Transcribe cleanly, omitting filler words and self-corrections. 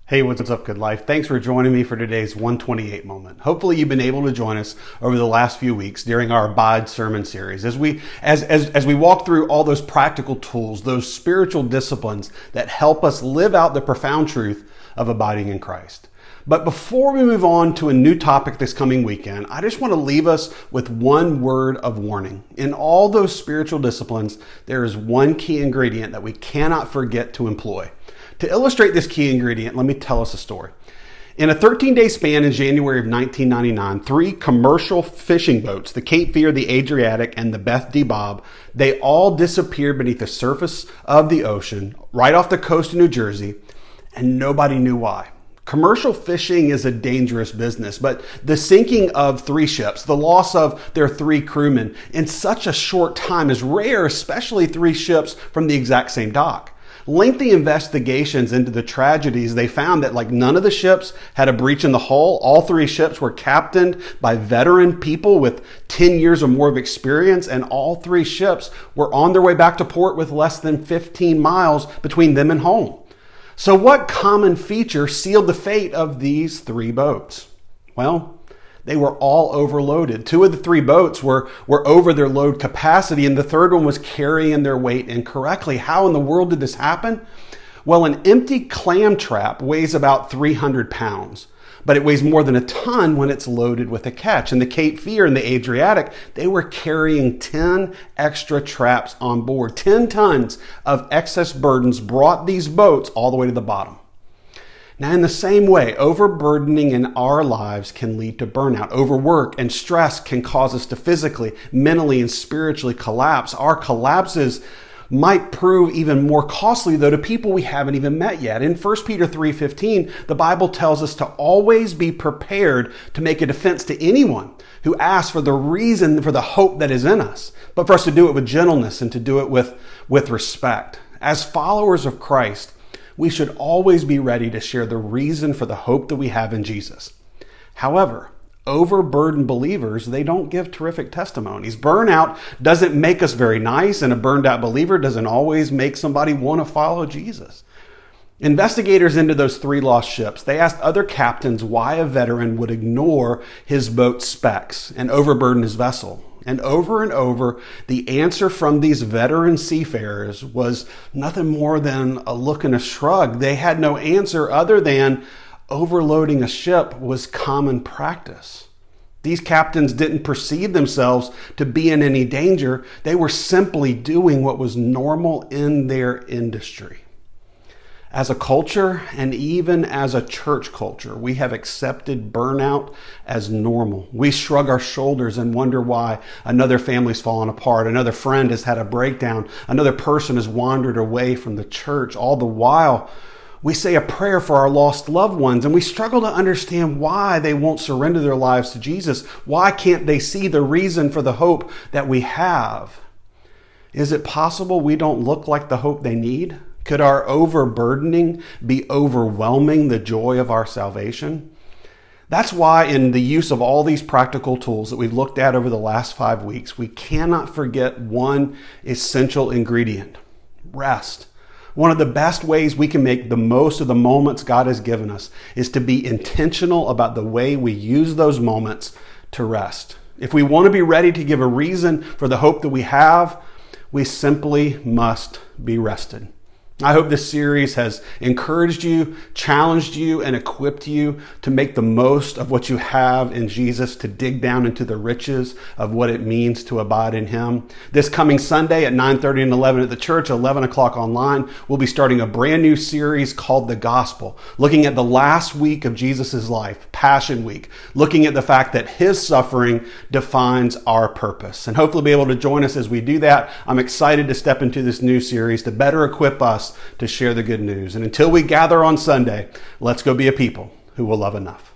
Hey, what's up, Good Life? Thanks for joining me for today's 128 moment. Hopefully you've been able to join us over the last few weeks during our Abide sermon series as we walk through all those practical tools, those spiritual disciplines that help us live out the profound truth of abiding in Christ. But before we move on to a new topic this coming weekend, I just want to leave us with one word of warning. In all those spiritual disciplines, there is one key ingredient that we cannot forget to employ. To illustrate this key ingredient, let me tell us a story. In a 13-day span in January of 1999, 3 commercial fishing boats, the Cape Fear, the Adriatic, and the Beth D. Bob, they all disappeared beneath the surface of the ocean, right off the coast of New Jersey, and nobody knew why. Commercial fishing is a dangerous business, but the sinking of 3 ships, the loss of their 3 crewmen in such a short time is rare, especially 3 ships from the exact same dock. Lengthy investigations into the tragedies, they found that none of the ships had a breach in the hull. All 3 ships were captained by veteran people with 10 years or more of experience, and all 3 ships were on their way back to port with less than 15 miles between them and home. So what common feature sealed the fate of these 3 boats? Well, they were all overloaded. 2 of the 3 boats were over their load capacity, and the 3rd one was carrying their weight incorrectly. How in the world did this happen? Well, an empty clam trap weighs about 300 pounds, but it weighs more than a ton when it's loaded with a catch. And the Cape Fear and the Adriatic, they were carrying 10 extra traps on board. 10 tons of excess burdens brought these boats all the way to the bottom. Now, in the same way, overburdening in our lives can lead to burnout. Overwork and stress can cause us to physically, mentally, and spiritually collapse. Our collapses might prove even more costly, though, to people we haven't even met yet. In 1 Peter 3:15, the Bible tells us to always be prepared to make a defense to anyone who asks for the reason for the hope that is in us, but for us to do it with gentleness and to do it with respect. As followers of Christ, we should always be ready to share the reason for the hope that we have in Jesus. However, overburdened believers, they don't give terrific testimonies. Burnout doesn't make us very nice, and a burned out believer doesn't always make somebody want to follow Jesus. Investigators into those 3 lost ships, they asked other captains why a veteran would ignore his boat's specs and overburden his vessel. And over, the answer from these veteran seafarers was nothing more than a look and a shrug. They had no answer other than overloading a ship was common practice. These captains didn't perceive themselves to be in any danger. They were simply doing what was normal in their industry. As a culture, and even as a church culture, we have accepted burnout as normal. We shrug our shoulders and wonder why another family's fallen apart, another friend has had a breakdown, another person has wandered away from the church. All the while, we say a prayer for our lost loved ones, and we struggle to understand why they won't surrender their lives to Jesus. Why can't they see the reason for the hope that we have? Is it possible we don't look like the hope they need? Could our overburdening be overwhelming the joy of our salvation? That's why in the use of all these practical tools that we've looked at over the last 5 weeks, we cannot forget one essential ingredient: rest. One of the best ways we can make the most of the moments God has given us is to be intentional about the way we use those moments to rest. If we want to be ready to give a reason for the hope that we have, we simply must be rested. I hope this series has encouraged you, challenged you, and equipped you to make the most of what you have in Jesus, to dig down into the riches of what it means to abide in Him. This coming Sunday at 9:30 and 11 at the church, 11 o'clock online, we'll be starting a brand new series called The Gospel, looking at the last week of Jesus' life, Passion Week, looking at the fact that His suffering defines our purpose. And hopefully be able to join us as we do that. I'm excited to step into this new series to better equip us to share the good news. And until we gather on Sunday, let's go be a people who will love enough.